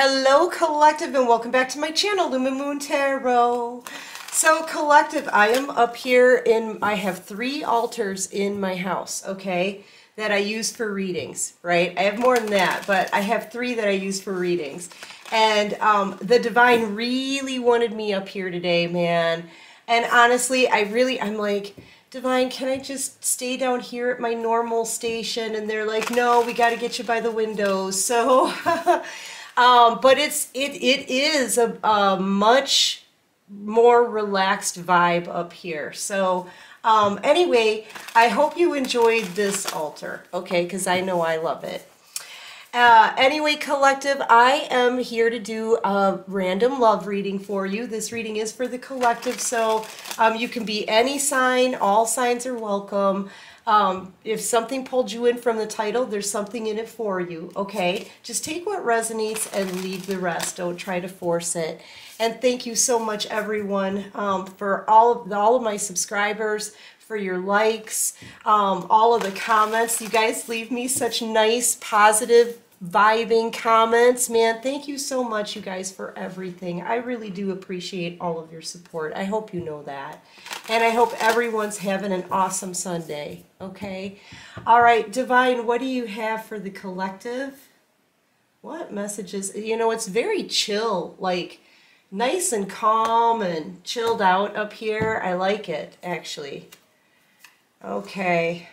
Hello collective and welcome back to my channel, Lumen Moon Tarot. So collective, I am up here I have 3 altars in my house, okay, that I use for readings, right? I have more than that, but I have 3 that I use for readings. And the Divine really wanted me up here today, man. And honestly, I'm like, Divine, can I just stay down here at my normal station? And they're like, no, we got to get you by the windows. So... but it is a much more relaxed vibe up here. So anyway, I hope you enjoyed this altar, okay, because I know I love it. Anyway, collective, I am here to do a random love reading for you. This reading is for the collective, so you can be any sign. All signs are welcome. If something pulled you in from the title, there's something in it for you, okay? Just take what resonates and leave the rest. Don't try to force it. And thank you so much, everyone, for all of my subscribers, for your likes, all of the comments. You guys leave me such nice, positive, vibing comments. Man, thank you so much, you guys, for everything. I really do appreciate all of your support. I hope you know that. And I hope everyone's having an awesome Sunday, okay? All right, Divine, what do you have for the collective? What messages? You know, it's very chill, like nice and calm and chilled out up here. I like it, actually. Okay.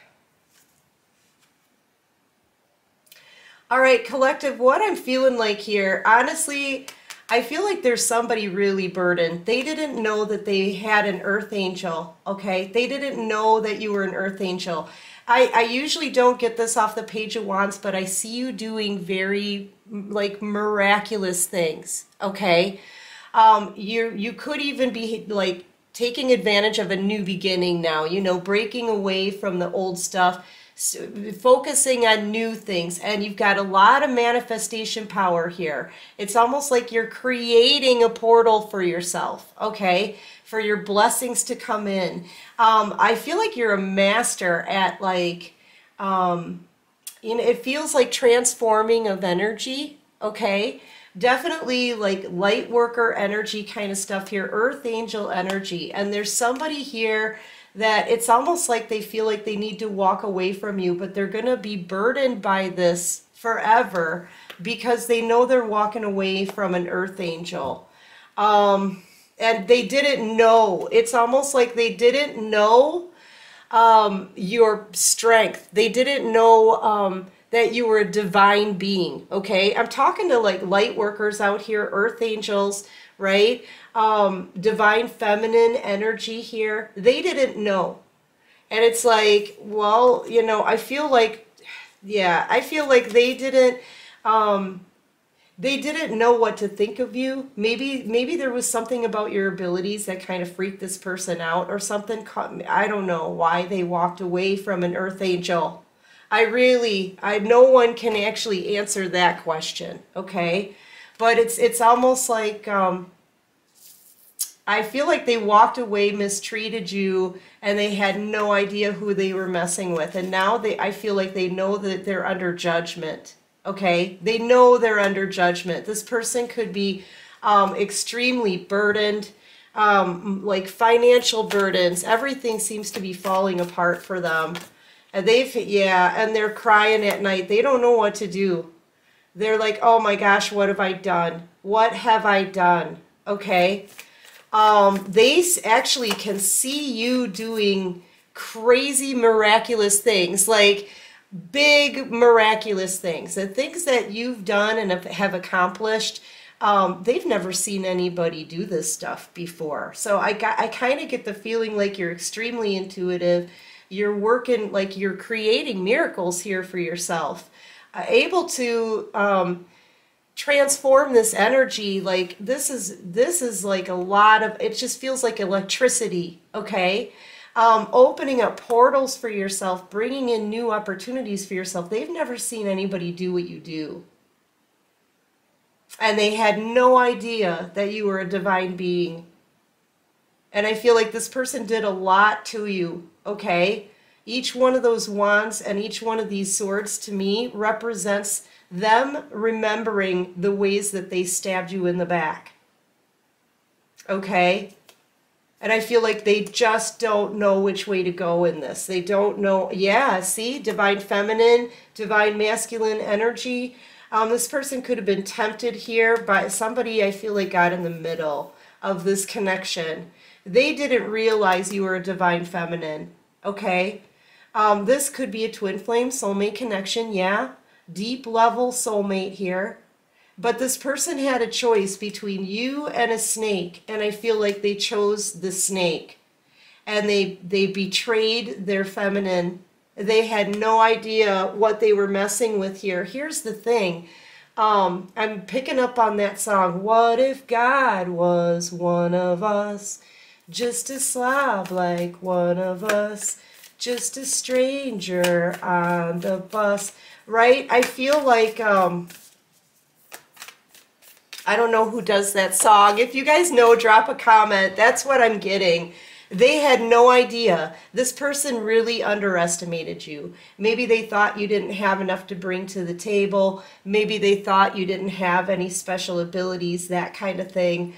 All right, collective, what I'm feeling like here, honestly, I feel like there's somebody really burdened. They didn't know that they had an earth angel, okay? They didn't know that you were an earth angel. I usually don't get this off the Page of Wands, but I see you doing very, like, miraculous things, okay? You could even be, like, taking advantage of a new beginning now, you know, breaking away from the old stuff, focusing on new things, and you've got a lot of manifestation power here. It's almost like you're creating a portal for yourself, okay, for your blessings to come in. I feel like you're a master at, like, you know, it feels like transforming of energy, okay? Definitely like light worker energy kind of stuff here, earth angel energy. And there's somebody here that it's almost like they feel like they need to walk away from you, but they're going to be burdened by this forever because they know they're walking away from an earth angel. And they didn't know. It's almost like they didn't know your strength. They didn't know that you were a divine being, okay? I'm talking to like light workers out here, earth angels, right? Divine feminine energy here. They didn't know. And it's like, well, you know, I feel like, yeah, I feel like they didn't know what to think of you. Maybe there was something about your abilities that kind of freaked this person out or something. I don't know why they walked away from an earth angel. No one can actually answer that question, okay? But it's almost like, I feel like they walked away, mistreated you, and they had no idea who they were messing with. And now I feel like they know that they're under judgment, okay? They know they're under judgment. This person could be extremely burdened, like financial burdens. Everything seems to be falling apart for them. And and they're crying at night. They don't know what to do. They're like, oh my gosh, what have I done? What have I done? Okay. They actually can see you doing crazy, miraculous things, like big, miraculous things. The things that you've done and have accomplished, they've never seen anybody do this stuff before. So I kind of get the feeling like you're extremely intuitive. You're working, like you're creating miracles here for yourself, able to transform this energy. Like this is like a lot of, it just feels like electricity, okay? Opening up portals for yourself, bringing in new opportunities for yourself. They've never seen anybody do what you do. And they had no idea that you were a divine being. And I feel like this person did a lot to you, okay? Each one of those wands and each one of these swords to me represents them remembering the ways that they stabbed you in the back. Okay? And I feel like they just don't know which way to go in this. They don't know. Yeah, see? Divine feminine, divine masculine energy. This person could have been tempted here by somebody I feel like got in the middle of this connection. They didn't realize you were a divine feminine. Okay? This could be a twin flame soulmate connection. Yeah. Deep level soulmate here. But this person had a choice between you and a snake, and I feel like they chose the snake. And they betrayed their feminine. They had no idea what they were messing with here. Here's the thing. I'm picking up on that song. What if God was one of us? Just a slob like one of us. Just a stranger on the bus. Right? I feel like... I don't know who does that song. If you guys know, drop a comment. That's what I'm getting. They had no idea. This person really underestimated you. Maybe they thought you didn't have enough to bring to the table. Maybe they thought you didn't have any special abilities, that kind of thing.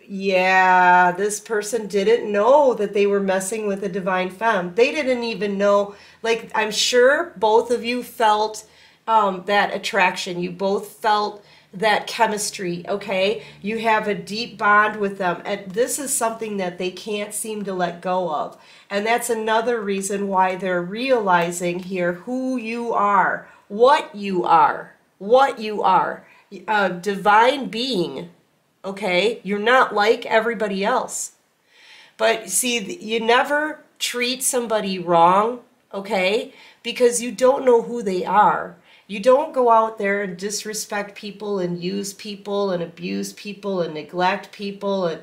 Yeah, this person didn't know that they were messing with a divine femme. They didn't even know. Like, I'm sure both of you felt that attraction. You both felt that chemistry, okay? You have a deep bond with them, and this is something that they can't seem to let go of. And that's another reason why they're realizing here who you are, what you are, a divine being, okay? You're not like everybody else. But see, you never treat somebody wrong, okay? Because you don't know who they are. You don't go out there and disrespect people and use people and abuse people and neglect people and,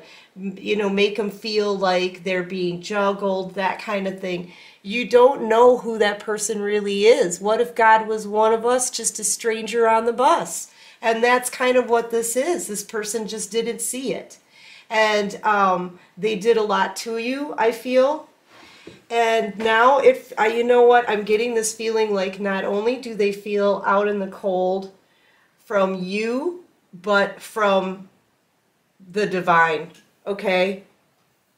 you know, make them feel like they're being juggled, that kind of thing. You don't know who that person really is. What if God was one of us, just a stranger on the bus? And that's kind of what this is. This person just didn't see it. And they did a lot to you, I feel. And now, if you know what, I'm getting this feeling like not only do they feel out in the cold from you, but from the divine, okay?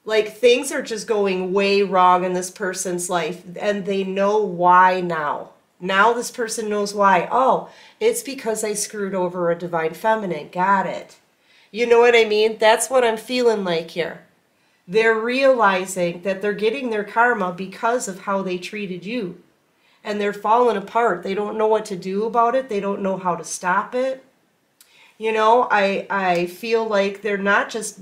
Like, things are just going way wrong in this person's life, and they know why now. Now this person knows why. Oh, it's because I screwed over a divine feminine. Got it. You know what I mean? That's what I'm feeling like here. They're realizing that they're getting their karma because of how they treated you. And they're falling apart. They don't know what to do about it. They don't know how to stop it. You know, I feel like they're not just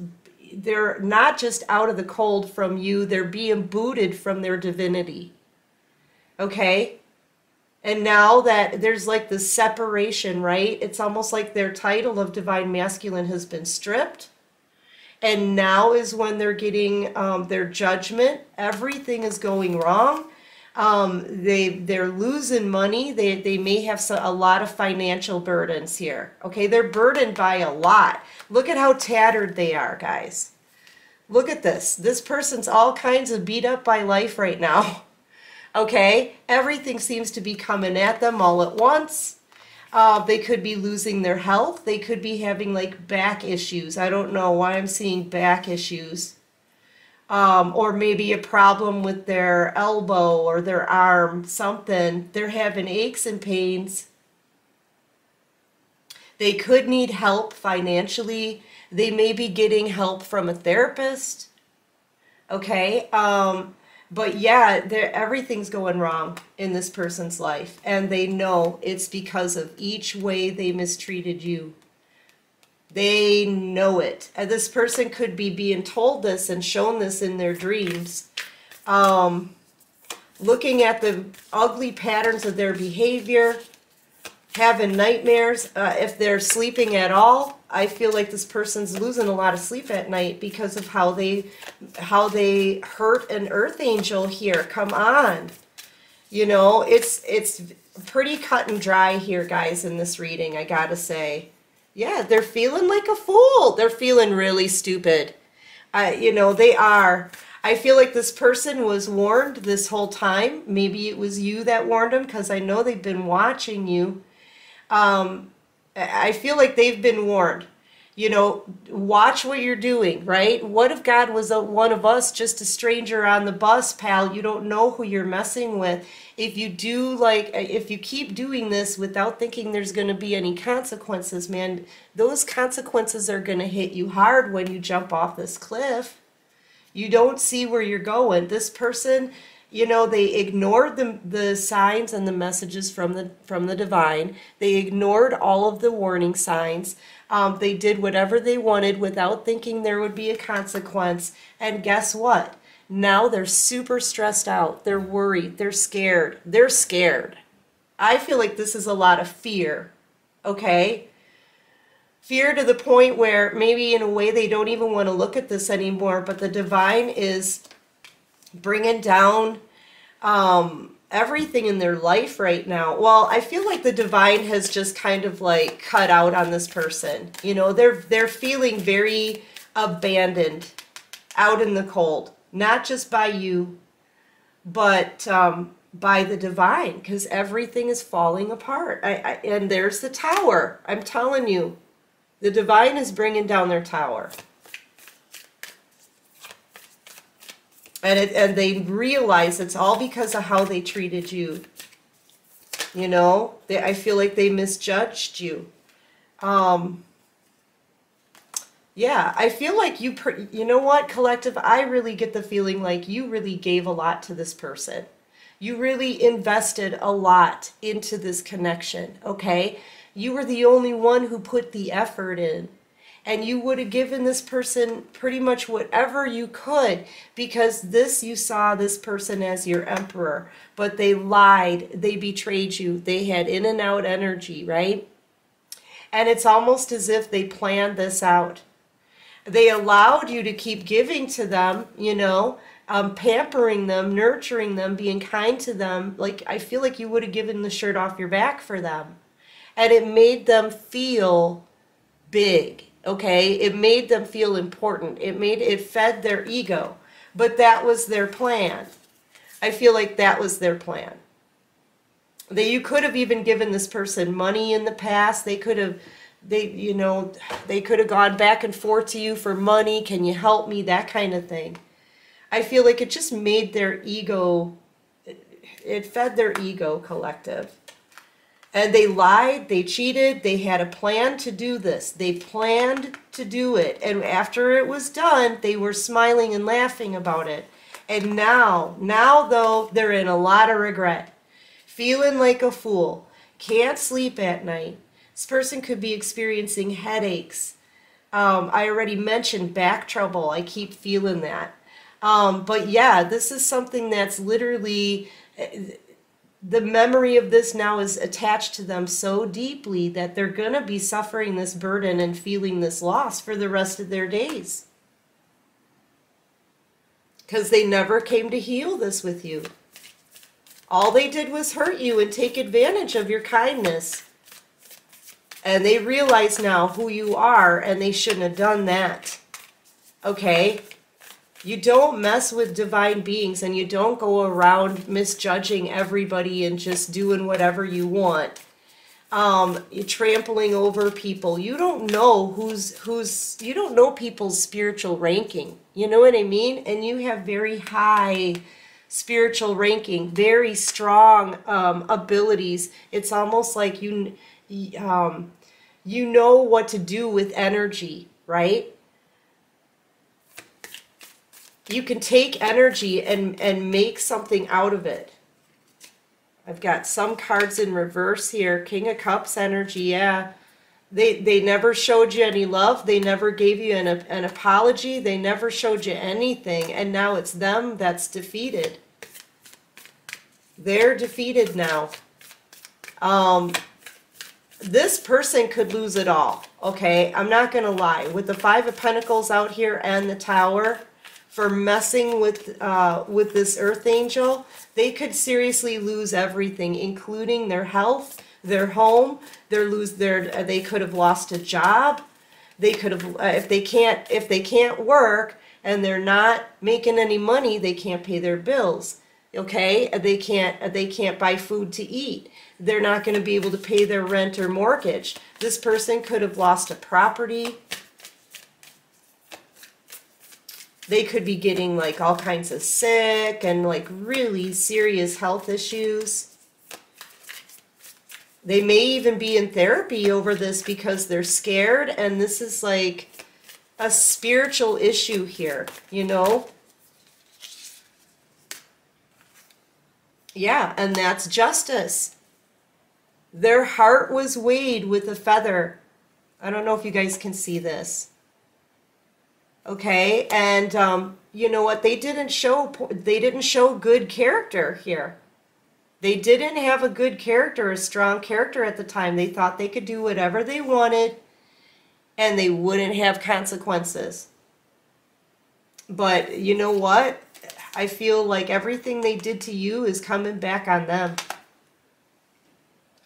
out of the cold from you. They're being booted from their divinity. Okay? And now that there's like this separation, right? It's almost like their title of divine masculine has been stripped. And now is when they're getting their judgment. Everything is going wrong. They're losing money. They may have a lot of financial burdens here. Okay, they're burdened by a lot. Look at how tattered they are, guys. Look at this. This person's all kinds of beat up by life right now. Okay, everything seems to be coming at them all at once. They could be losing their health. They could be having like back issues. I don't know why I'm seeing back issues. Or maybe a problem with their elbow or their arm, something. They're having aches and pains. They could need help financially. They may be getting help from a therapist. Okay. But yeah, everything's going wrong in this person's life. And they know it's because of each way they mistreated you. They know it. And this person could be being told this and shown this in their dreams. Looking at the ugly patterns of their behavior. Having nightmares. If they're sleeping at all, I feel like this person's losing a lot of sleep at night because of how they hurt an earth angel here. Come on. You know, it's pretty cut and dry here, guys, in this reading, I gotta say. Yeah, they're feeling like a fool. They're feeling really stupid. You know, they are. I feel like this person was warned this whole time. Maybe it was you that warned them, because I know they've been watching you. I feel like they've been warned. You know, watch what you're doing, right? What if God was one of us, just a stranger on the bus, pal? You don't know who you're messing with. If you do, like, if you keep doing this without thinking there's going to be any consequences, man, those consequences are going to hit you hard when you jump off this cliff. You don't see where you're going. This person, you know, they ignored the signs and the messages from the divine. They ignored all of the warning signs. They did whatever they wanted without thinking there would be a consequence. And guess what? Now they're super stressed out. They're worried. They're scared. They're scared. I feel like this is a lot of fear, okay? Fear to the point where maybe in a way they don't even want to look at this anymore, but the divine is bringing down everything in their life right now. Well, I feel like the divine has just kind of like cut out on this person. You know, they're feeling very abandoned, out in the cold, not just by you, but by the divine, because everything is falling apart. And there's the tower. I'm telling you, the divine is bringing down their tower. And they realize it's all because of how they treated you. You know, I feel like they misjudged you. Yeah, I feel like you know what, collective, I really get the feeling like you really gave a lot to this person. You really invested a lot into this connection, okay? You were the only one who put the effort in. And you would have given this person pretty much whatever you could, because you saw this person as your emperor. But they lied, they betrayed you, they had in and out energy, right? And it's almost as if they planned this out. They allowed you to keep giving to them, you know, pampering them, nurturing them, being kind to them. Like, I feel like you would have given the shirt off your back for them. And it made them feel big. Okay, it made them feel important. It fed their ego, but that was their plan. I feel like that was their plan. You could have even given this person money in the past. They could have gone back and forth to you for money. Can you help me? That kind of thing. I feel like it just made their ego, it fed their ego, collective. And they lied, they cheated, they had a plan to do this. They planned to do it. And after it was done, they were smiling and laughing about it. And now though, they're in a lot of regret. Feeling like a fool. Can't sleep at night. This person could be experiencing headaches. I already mentioned back trouble. I keep feeling that. But yeah, this is something that's literally... the memory of this now is attached to them so deeply that they're going to be suffering this burden and feeling this loss for the rest of their days. Because they never came to heal this with you. All they did was hurt you and take advantage of your kindness. And they realize now who you are, and they shouldn't have done that. Okay? You don't mess with divine beings, and you don't go around misjudging everybody and just doing whatever you want. You're trampling over people. You don't know you don't know people's spiritual ranking. You know what I mean? And you have very high spiritual ranking, very strong abilities. It's almost like you know what to do with energy, right? You can take energy and make something out of it. I've got some cards in reverse here. King of Cups energy, yeah. They never showed you any love. They never gave you an apology. They never showed you anything. And now it's them that's defeated. They're defeated now. This person could lose it all, okay? I'm not going to lie. With the Five of Pentacles out here and the Tower... for messing with this Earth Angel, they could seriously lose everything, including their health, their home. They could have lost a job. They could have if they can't work and they're not making any money, they can't pay their bills. Okay? They can't buy food to eat. They're not going to be able to pay their rent or mortgage. This person could have lost a property. They could be getting like all kinds of sick and like really serious health issues. They may even be in therapy over this because they're scared, and this is like a spiritual issue here, you know? Yeah, and that's justice. Their heart was weighed with a feather. I don't know if you guys can see this. Okay, and you know what? They didn't show good character here. They didn't have a good character, a strong character at the time. They thought they could do whatever they wanted and they wouldn't have consequences. But you know what? I feel like everything they did to you is coming back on them.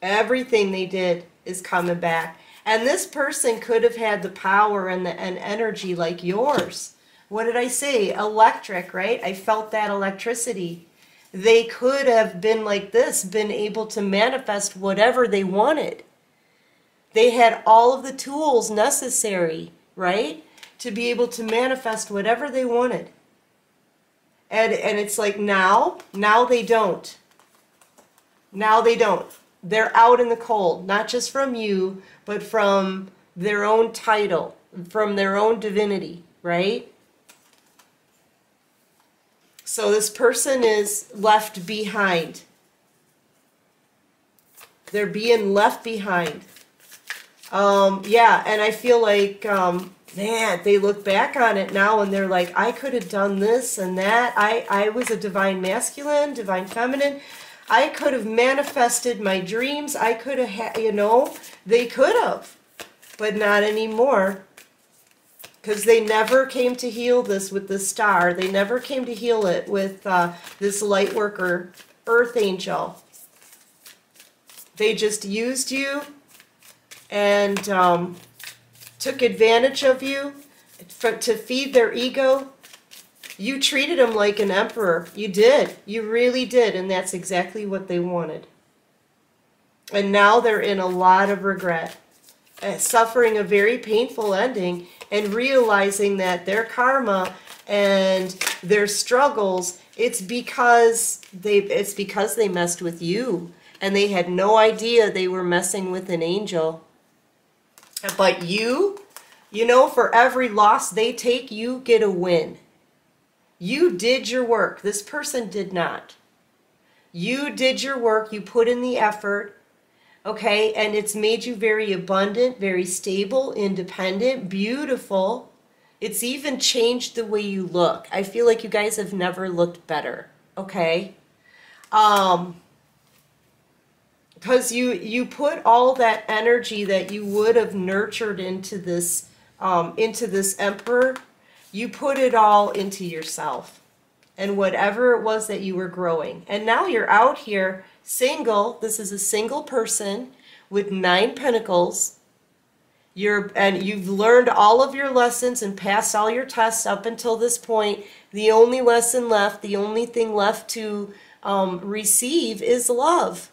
Everything they did is coming back. And this person could have had the power and the energy like yours. What did I say? Electric, right? I felt that electricity. They could have been like this, been able to manifest whatever they wanted. They had all of the tools necessary, right? To be able to manifest whatever they wanted. And it's like now they don't. Now they don't. They're out in the cold, not just from you, but from their own title, from their own divinity, right? So this person is left behind. They're being left behind. Yeah, and I feel like, man, they look back on it now and they're like, I could have done this and that. I was a divine masculine, divine feminine. I could have manifested my dreams. I could have, you know, they could have, but not anymore. Because they never came to heal this with the star. They never came to heal it with this light worker, earth angel. They just used you and took advantage of you to feed their ego. You treated them like an emperor. You did. You really did. And that's exactly what they wanted. And now they're in a lot of regret, suffering a very painful ending, and realizing that their karma and their struggles, it's because they messed with you. And they had no idea they were messing with an angel. But you know, for every loss they take, you get a win. You did your work. This person did not. You did your work. You put in the effort. Okay, and it's made you very abundant, very stable, independent, beautiful. It's even changed the way you look. I feel like you guys have never looked better. Okay? Because you put all that energy that you would have nurtured into this emperor. You put it all into yourself and whatever it was that you were growing. And now you're out here single. This is a single person with 9 pentacles. And you've learned all of your lessons and passed all your tests up until this point. The only lesson left, the only thing left to receive is love.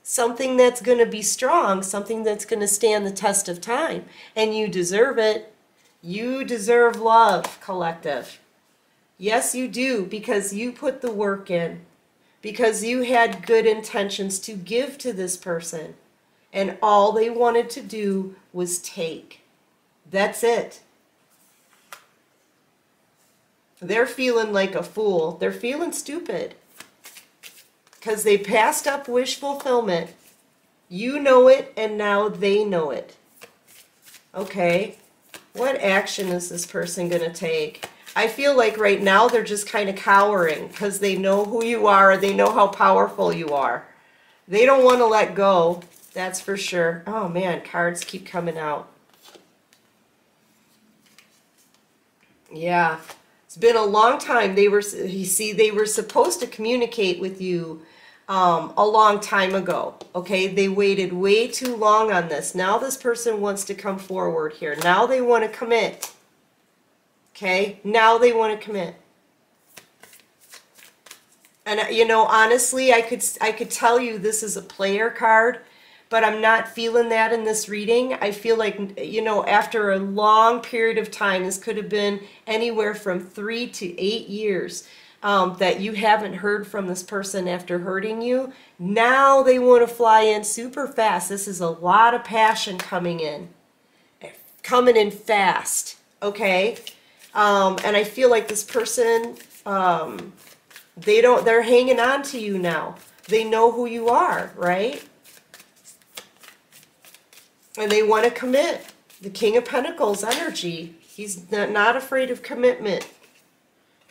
Something that's going to be strong, something that's going to stand the test of time. And you deserve it. You deserve love, collective. Yes, you do, because you put the work in. Because you had good intentions to give to this person. And all they wanted to do was take. That's it. They're feeling like a fool. They're feeling stupid. Because they passed up wish fulfillment. You know it, and now they know it. Okay? What action is this person going to take? I feel like right now they're just kind of cowering because they know who you are. They know how powerful you are. They don't want to let go. That's for sure. Oh man, cards keep coming out. Yeah. It's been a long time. They were supposed to communicate with you a long time ago. Okay, they waited way too long on this. Now this person wants to come forward here. Now they want to commit. Okay, now they want to commit. And you know, honestly, I could tell you this is a player card, but I'm not feeling that in this reading. I feel like, you know, after a long period of time, this could have been anywhere from 3 to 8 years, that you haven't heard from this person after hurting you. Now they want to fly in super fast. This is a lot of passion coming in fast, okay? And I feel like this person, they're hanging on to you now. They know who you are, right? And they want to commit. The King of Pentacles energy. He's not afraid of commitment.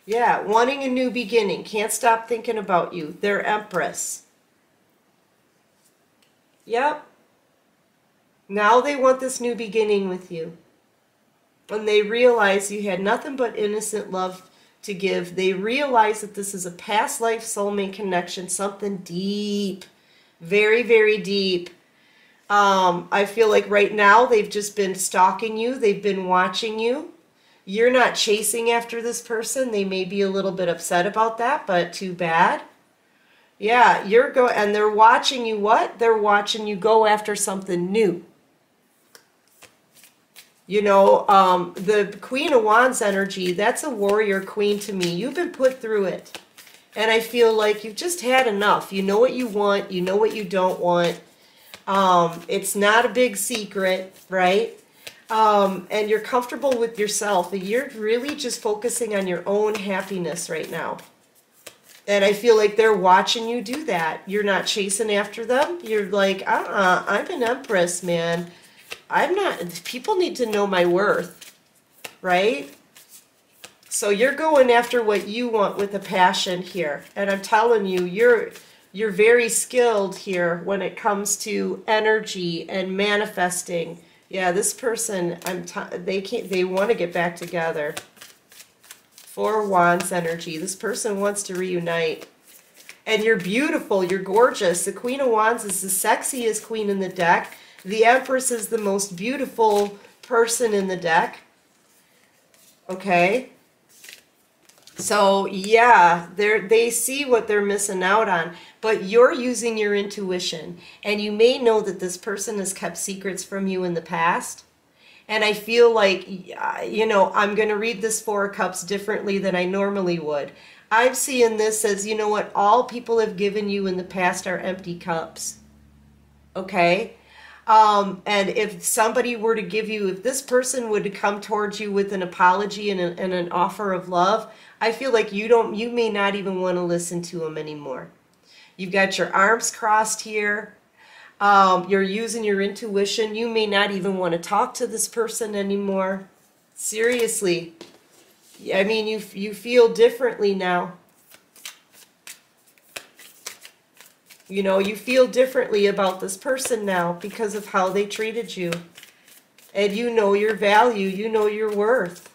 Yeah, wanting a new beginning. Can't stop thinking about you. They're Empress. Yep. Now they want this new beginning with you. When they realize you had nothing but innocent love to give, they realize that this is a past life soulmate connection, something deep, very, very deep. I feel like right now they've just been stalking you. They've been watching you. You're not chasing after this person. They may be a little bit upset about that, but too bad. Yeah, and they're watching you what? They're watching you go after something new. You know, the Queen of Wands energy, that's a warrior queen to me. You've been put through it. And I feel like you've just had enough. You know what you want. You know what you don't want. It's not a big secret, right? And you're comfortable with yourself. You're really just focusing on your own happiness right now. And I feel like they're watching you do that. You're not chasing after them. You're like, I'm an Empress, man. I'm not, people need to know my worth, right? So you're going after what you want with a passion here. And I'm telling you, you're very skilled here when it comes to energy and manifesting. Yeah, this person, they want to get back together. 4 Wands energy. This person wants to reunite. And you're beautiful, you're gorgeous. The Queen of Wands is the sexiest queen in the deck. The Empress is the most beautiful person in the deck. Okay? So, yeah, they see what they're missing out on. But you're using your intuition. And you may know that this person has kept secrets from you in the past. And I feel like, you know, I'm going to read this 4 of Cups differently than I normally would. I'm seeing this as, you know what, all people have given you in the past are empty cups. Okay? And if somebody were to give you, if this person would come towards you with an apology and an offer of love, I feel like you may not even want to listen to them anymore. You've got your arms crossed here. You're using your intuition. You may not even want to talk to this person anymore. Seriously. I mean, you feel differently now. You know, you feel differently about this person now because of how they treated you. And you know your value. You know your worth.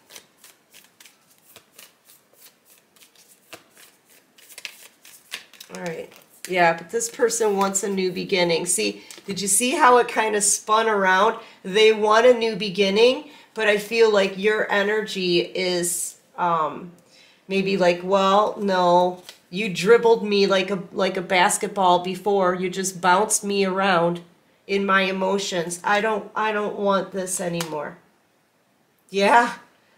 All right. Yeah, but this person wants a new beginning. See, did you see how it kind of spun around? They want a new beginning, but I feel like your energy is maybe like, well, no. You dribbled me like a basketball before. You just bounced me around in my emotions. I don't want this anymore. Yeah,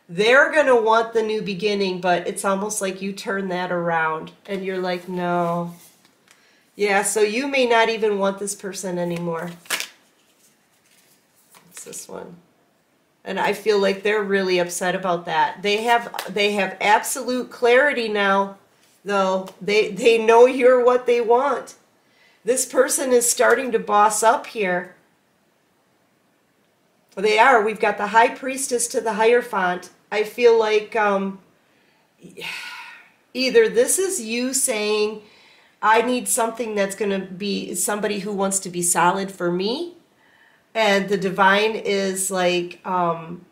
they're going to want the new beginning, but it's almost like you turn that around and you're like, no. Yeah, so you may not even want this person anymore. What's this one? And I feel like they're really upset about that. They have absolute clarity now. Though they know you're what they want. This person is starting to boss up here. They are. We've got the High Priestess to the Hierophant. I feel like either this is you saying, I need something that's going to be somebody who wants to be solid for me, and the divine is like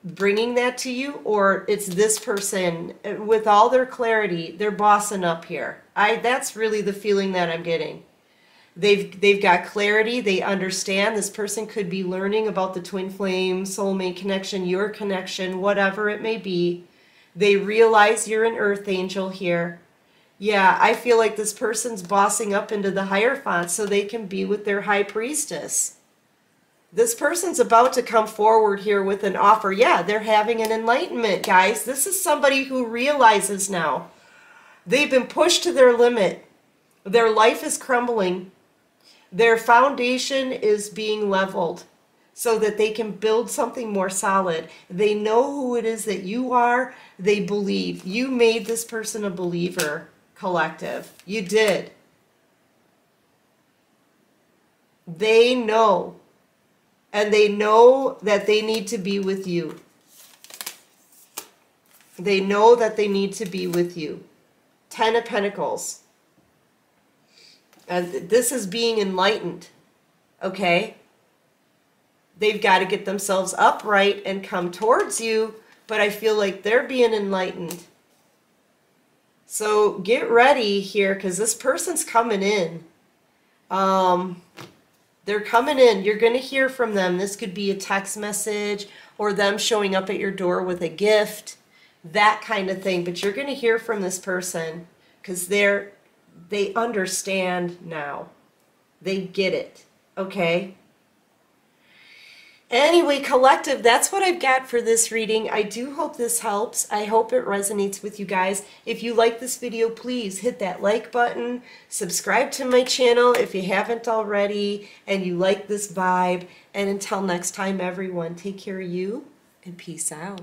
bringing that to you, or it's this person with all their clarity, they're bossing up here. That's really the feeling that I'm getting. They've got clarity, they understand. This person could be learning about the twin flame, soulmate connection, your connection, whatever it may be. They realize you're an earth angel here. Yeah, I feel like this person's bossing up into the Hierophant so they can be with their high priestess. This person's about to come forward here with an offer. Yeah, they're having an enlightenment, guys. This is somebody who realizes now. They've been pushed to their limit. Their life is crumbling. Their foundation is being leveled so that they can build something more solid. They know who it is that you are. They believe. You made this person a believer, collective. You did. They know. And they know that they need to be with you. They know that they need to be with you. 10 of Pentacles. And this is being enlightened. Okay? They've got to get themselves upright and come towards you. But I feel like they're being enlightened. So get ready here because this person's coming in. They're coming in. You're going to hear from them. This could be a text message or them showing up at your door with a gift, that kind of thing. But you're going to hear from this person because they understand now. They get it. Okay? Anyway, collective, that's what I've got for this reading. I do hope this helps. I hope it resonates with you guys. If you like this video, please hit that like button. Subscribe to my channel if you haven't already and you like this vibe. And until next time, everyone, take care of you and peace out.